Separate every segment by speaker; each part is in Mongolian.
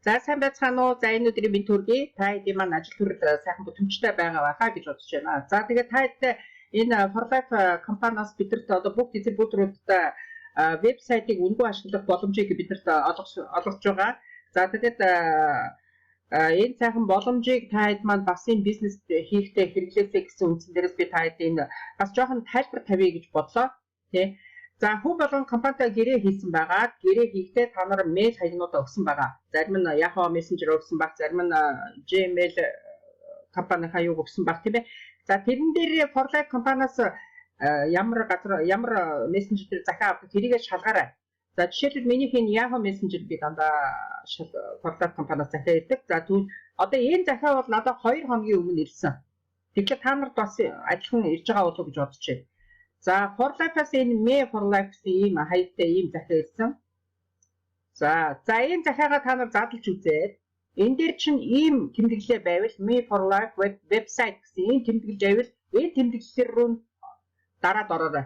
Speaker 1: За сайн байцгаана уу? За энэ өдрийн минь төргий. Та хэдийн маань ажил төрөл сайхан бүтэмжтэй байгаа байхаа гэж бодож байна. За тэгээд та хэдтэй энэ ForLife компаниас бидэрт одоо бүх дистрибьюторуудад вебсайтыг үнгүй ашиглах боломжийг бидэрт олгож байгаа. За тэгээд энэ сайхан боломжийг та хэд маань бас энэ бизнес хийхдээ хэрэглээсэй гэсэн үндсэн дээрээс би та хэд энэ бас жоохон тайлбар тавья гэж бодлоо. Тэ. За хүн болгон компанитай гэрээ хийсэн байгаа. Гэрээ хийхдээ та нар мэйл хаягнуудаа өгсөн байгаа. Зарим нь Yahoo Messenger өгсөн баг, зарим нь Gmail компани хаяг өгсөн баг тийм ээ. За тэрэн дээр ForLife компаниас ямар мессенжер дээр захиа авах тэрийгээ шалгаарай. За жишээлбэл минийх энэ Yahoo Messenger би дандаа ForLife компаниас захиа ирдэг. За тэгвэл одоо энэ захиа бол надад 2 хоногийн өмнө ирсэн. Тэгэхээр та нарт бас адилхан ирж байгаа болов уу гэж бодож байна. За ForLife-аас энэ ForLife гэсэн ийм хаягтай ийм захиа ирсэн. За энэ захиагаа та нар задлж үзээд энэ дээр чинь ийм тэмдэглэлээ байвал ForLife вебсайт гэсэн ийм тэмдэглэж байвал энэ тэмдэглэлээр рүү дараад ороорой.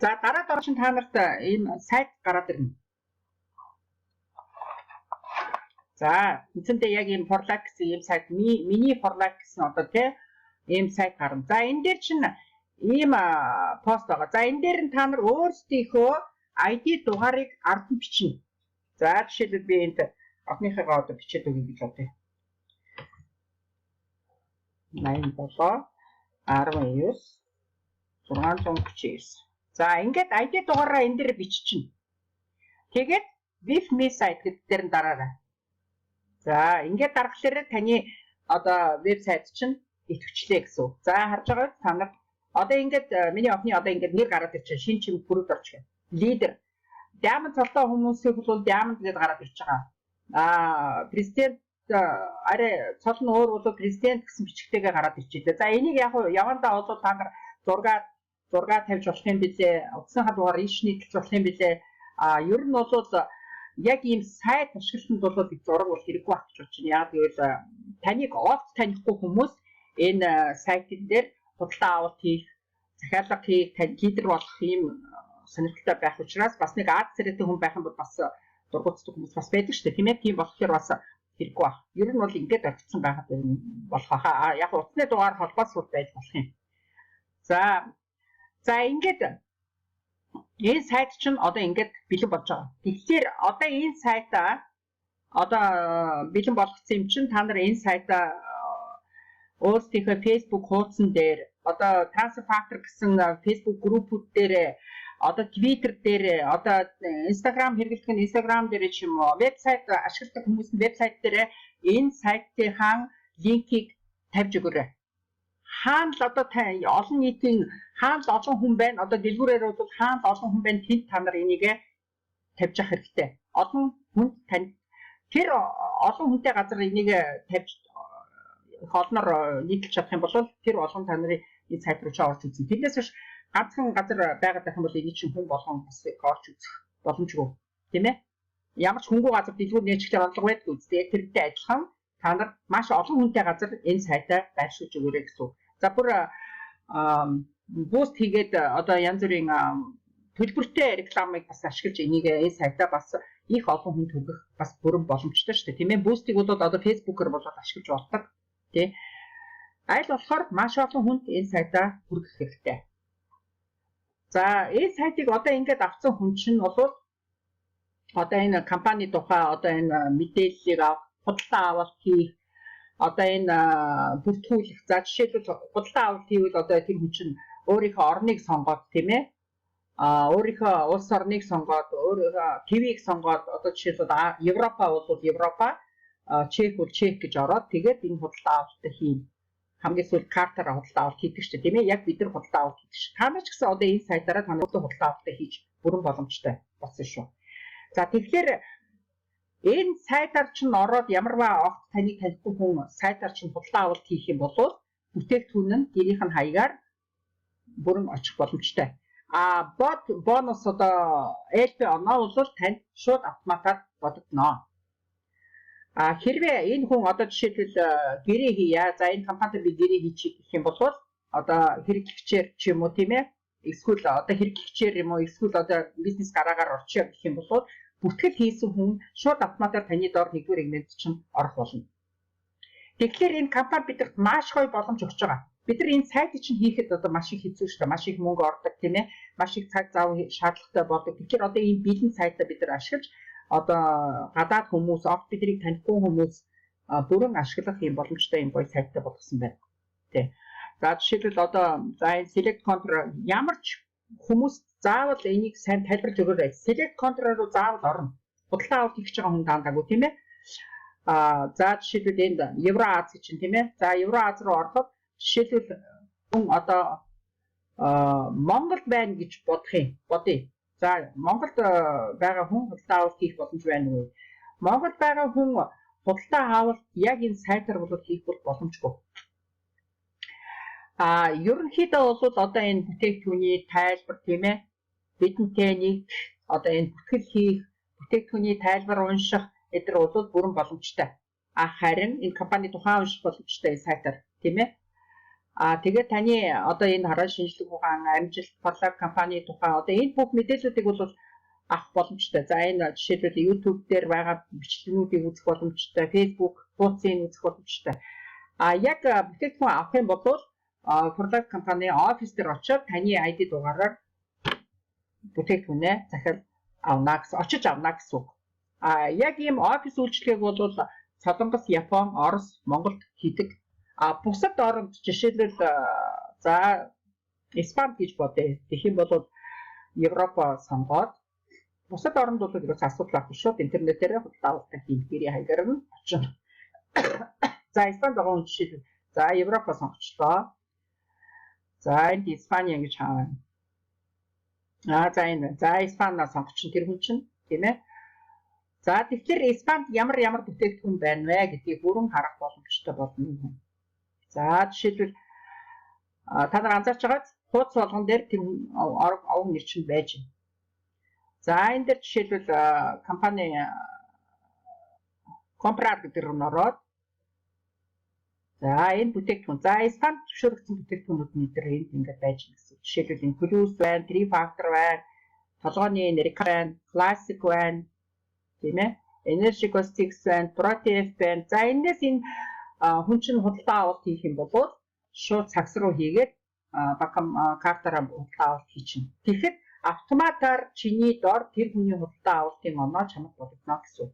Speaker 1: За дараад орох чинь та нарт ийм сайт гараад ирнэ. За үндсэндээ яг ийм ForLife гэсэн ийм сайт миний ForLife гэсэн одоо тийм ийм сайт гарна. За энэ дээр чинь ийм пост байгаа. За энэ дээр нь та нар өөрсдийнхөө ID дугаарыг ард нь бичнэ. За жишээлбэл би энд одныхыгаа одоо бичээд өгье гэж бодъё. 87 19 639. За ингээд ID дугаараа энэ дээр биччихнэ. Тэгээд with me site гэдэг дээр нь дараарай. За ингээд дарахлаараа таны одоо вебсайт чинь идэвхжлээ гэсэн үг. За харж байгаа та нар одоо ингээд миний охины одоо ингээд нэр гараад ирчихэ шин чим бүрд орч гэх. Лидер. Диамond цолтой хүмүүсийг бол Diamond гэдээ гараад ирж байгаа. Президент арай цол нь өөр бол президент гэсэн бичгтэйгээ гараад ирчихлээ. За энийг яг явандаа бол та нар зураг тавьж болох юм билээ. Утсан хадуугаар иш нийтлж болох юм билээ. Ер нь бол яг ийм сайт ашиглалтанд бол их зураг бол хэрэггүй байх гэж бодож байна. Яг тэгвэл таныг огт танихгүй хүмүүс энэ сайтын дээр худалдаа авалт хийх, захиалга хийх, лидер болох ийм сонирхолтой байх учраас бас нэг Аз царайтай хүн байх юм бол бас дургуутдаг хүмүүс бас байдаг шүү дээ, тийм ээ. Тийм болохоор бас хэрэггүй байх. Ер нь бол ингээд очсон байхад болох хаа. Яг утасны дугаар холбоос бол байж болох юм. За ингээд энэ сайт чинь одоо ингээд бэлэн болж байгаа. Тэгэхээр одоо энэ сайтаа одоо бэлэн болгоцсон юм чинь та нар энэ сайтаа өөрсдийнхөө Facebook хуудсан дээр одоо TransferFactor гэсэн Facebook группүүд дээр одоо Twitter дээр одоо Instagram хэрэглэх нь Instagram дээр ч юм уу вебсайт ашигладаг хүмүүс нь вебсайт дээр энэ сайтын линкийг тавьж өгөөрэй. Хаана л одоо олон нийтийн хаана л олон хүн байна одоо дэлгүүрээр бол хаана л олон хүн байна тэнд та нар энийг тавьж авах хэрэгтэй. Олон хүнд тань тэр олон хүнтэй газар энийг тавьж хоолноор нийтлж чадах юм бол тэр олон та нарын энэ сайт руу ч орж үзье. Тэрнээс биш ганцхан газар байгаад байх юм бол энийг чинь хүн болгон бас орж үзэх боломжгүй тийм ээ. Ямар ч хөнгөө газар дэлгүүр нээчихлээр онцлог байдаг үстэй. Тэрнтэй адилхан та нар маш олон хүнтэй газар энэ сайтаа байршуулж өгөөрэй гэсэн. За бүр буст хийгээд одоо янз бүрийн төлбөртэй рекламыг бас ашиглаж энийг энэ сайтаа бас их олон хүнд хүргэх бас бүрэн боломжтой шүү дээ тийм ээ. Бустыг бол одоо Facebook-оор бол ашиглаж болдог. Тэ. Айл болохоор маш олон хүнд энэ сайтаа хүргэх хэрэгтэй. За энэ сайтыг одоо ингээд авсан хүн чинь бол одоо энэ компани тухай одоо энэ мэдээллийг авах, худалдаа авалт хийх, одоо энэ бүртгүүлэх. За жишээлбэл худалдаа авалт хийвэл одоо тэр хүн чинь өөрийнхөө орныг сонгоод тийм ээ. Өөрийнхөө улс орныг сонгоод, өөрийнхөө ТV-г сонгоод одоо жишээлбэл Европа бол Европа Чек бол чек гэж ороод тэгээд энэ худалдаа авалтаа хийн. Хамгийн сүүл картаар худалдаа авалт хийдэг шүү дээ, тийм ээ. Яг бид нар худалдаа авалт хийдэг шүү. Та нар ч гэсэн одоо энэ сайтаараа та нар худалдаа авалтаа хийж бүрэн боломжтой болсон шүү. За тэгэхээр энэ сайтаар чинь ороод ямарваа огт таныг танихгүй хүн сайтаар чинь худалдаа авалт хийх юм бол бүтээгдэхүүн нь гэрийнх нь хаягаар бүрэн очих боломжтой. Бонус одоо LP оноо бол танд шууд автоматар бодогдно. Хэрвээ энэ хүн одоо жишээлбэл гэрээ хийя. За энэ компанид би гэрээ хийчих гэх юм бол одоо хэрэглэгчээр ч юм уу тийм ээ. Эсвэл одоо хэрэглэгчээр юм уу эсвэл одоо бизнес гараагаар орчих гэх юм бол Бүтгэл хийсэн хүн шууд автоматар таны доор нэгдүгээр игнэнд чинь орох болно. Тэгэхээр энэ компани бидэнд маш гоё боломж өгч байгаа. Бид нар энэ сайт чинь хийхэд одоо маш их хэцүү шүү дээ. Маш их мөнгө ордог тийм ээ. Маш их цаг зав шаардлагатай болдог. Тэгэхээр одоо энэ бэлэн сайтаа бид нар ашиглаж одоо гадаад хүмүүс, огт биднийг танихгүй хүмүүс бүрэн ашиглах юм боломжтой юм гоё сайттай болгосон байна. Тэ. За жишээлбэл одоо за энэ select control ямар ч хүмүүс заавал энийг сайн тайлбарлаж өгөөрэй. Select control руу заавал орно. Худалдаа авалт хийж байгаа хүн даандаагүй тийм ээ. За жишээлбэл энд Евроаз чинь тийм ээ. За Евроаз руу ороход жишээлбэл хүн одоо Монгол байна гэж бодъё. За Монголд байгаа хүн худалдаа авалт хийх боломж байна уу? Монголд байгаа хүн худалдаа авалт яг энэ сайтаар бол хийх боломжгүй. Ерөнхийдөө бол одоо энэ бүтээгдэхүүний тайлбар тийм ээ. Бидэнтэй нэг одоо энэ бүтгэл хийх, бүтээгдэхүүний тайлбар унших эдгээр бол бүрэн боломжтой. Харин энэ компани тухайн унших боломжтой энэ сайтаар тийм ээ. Тэгээд таны одоо энэ хараа шинжлэх ухаан, амжилт, парлаг компани тухайн одоо энэ бүх мэдээллүүдийг бол авах боломжтой. За энэ жишээлбэл YouTube дээр байгаа бичлэгүүдийг үзэх боломжтой, Facebook, хуудсыг үзэх боломжтой. Яг бүтээгдэхүүн авах юм бол парлаг компани офис дээр очиод таны ID дугаараар бүтээгдэхүүнээ захиал очиж авна гэсэн үг. Яг ийм офис үйлчлэгийг бол Солонгос, Япон, Орос, Монголд хийдэг. Бусад оронд жишээлбэл за Испани гэж бодъё. Тэгэх юм бол Европ сонгоод бусад оронд бол ерөөс асуудал авах шууд интернетээр худалдаа авалт хийх гэрээ хаягаар нь очино. За Испани байгаа хүн жишээлбэл за Европ сонгочлоо. За энд Испани ингэж хаана. За энэ за Испани сонгочин тэр хүн чинь тийм ээ. За тэгэхээр Испанд ямар бүтээгдэхүүн байна вэ гэдгийг бүрэн харах боломжтой болно. За жишээлбэл та нар анзаарч байгаад хуудас болгон дээр тийм овог нэр чинь байж байна. За энэ дээр жишээлбэл компани компрад гэдэг рүү ороод за энэ бүтээгдэхүүн за Испанд зөвшөөрөгдсөн бүтээгдэхүүнүүд нэр энд ингээд байж байна гэсэн. Жишээлбэл энэ Plus байна, 3 factor байна, толгойн нэрик байна, classic байна. Тийм ээ. Energy Cost 6 байна, Protein байна. За энэс энэ хүн чинь худалдаа авалт хийх юм бол шууд цагс руу хийгээд картаараа худалдаа авалт хийчихнэ. Тэгэхэд автоматар чиний дор тэр хүний худалдаа авалтын оноо чамд болгоно гэсэн үг.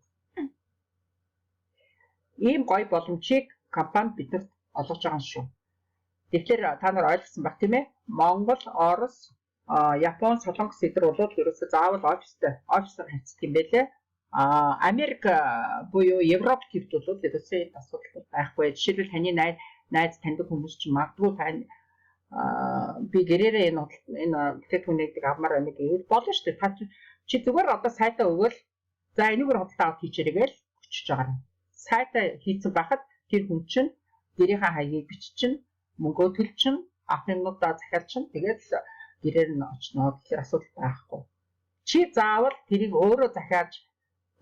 Speaker 1: Ийм гоё боломжийг компани бидэнд олгож байгаа шүү. Тэгэхээр та нар ойлгосон баг тийм ээ. Монгол, Орос, Япон, Солонгос эдгээр бол ерөөсөө заавал офисээр харьцдаг юм байлээ. Америк буюу Европ гэвч бол ерөөсөө асуудал байхгүй. Жишээлбэл таны найз таньдаг хүмүүс ч магадгүй тань би гэрээрээ энэ бүтээгдэхүүнийг авмаар байна гэвэл болно шүү дээ. Та чи зүгээр одоо сайтаа өгөөл за энэгээр худалдаа авах хийчээрэй гэж өчөж байгаа юм. Сайтаа хийсэн байхад тэр хүн чинь гэрийнхаа хаягийг биччин, мөнгөө төлчин, авах юмудаа захиалчин тэгээд гэрээр нь очноо гэхээр асуудал байхгүй. Чи заавал тэрийг өөрөө захиалж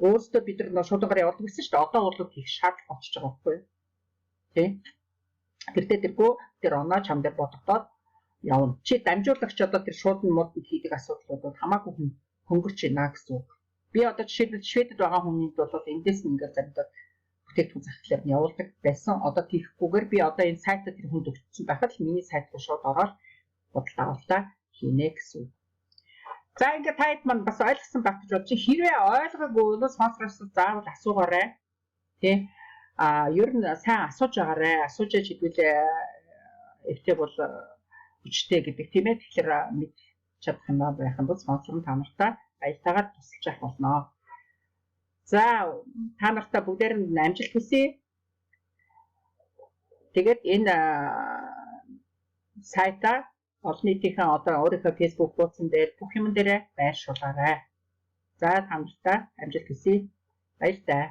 Speaker 1: өөрөөсөө бид нар шударгаар явуулдаг гэсэн шүү дээ. Одоо бол хийх шаардлага очиж байгаа байхгүй юу? Тийм. Тэртээ тэргүй тэр оноо чам дээр бодогдоод явна. Чи дамжуулагч одоо тэр шуудан модод хийдэг асуудлууд хамаагүй хөнгөрч байна гэсэн үг. Би одоо жишээлбэл Шведэд байгаа хүмүүнд бол эндээс нь ингээд заримдаа бүтээгдэхүүн захиалаар нь явуулдаг байсан. Одоо тийхгүйгээр би одоо энэ сайтаа тэр хүнд өгсөн байхад л миний сайт руу шууд ороод худалдаа авалтаа хийнэ гэсэн үг. За ингээд тайд маань бас ойлгосон байх гэж бодчих. Хэрвээ ойлгоогүй бол спонсороос заавал асуугаарай. Тэ ер нь сайн асууж байгаарай. Асууж хэдүүлээ эвтэй бол хүчтэй гэдэг тийм ээ. Тэгэхээр мэд чадах юм байх юм бол спонсор нь та нартай баяртайгаар тусалж авах болно. За та нартай бүгдээр нь амжилт хүсье. Тэгээд энэ сайтаа олон нийтийнхэн одоо өөрийнхөө Facebook хуудсан дээр бүх юм дээр байршуулаарай. За та нартай амжилт хүсье. Баярлалаа.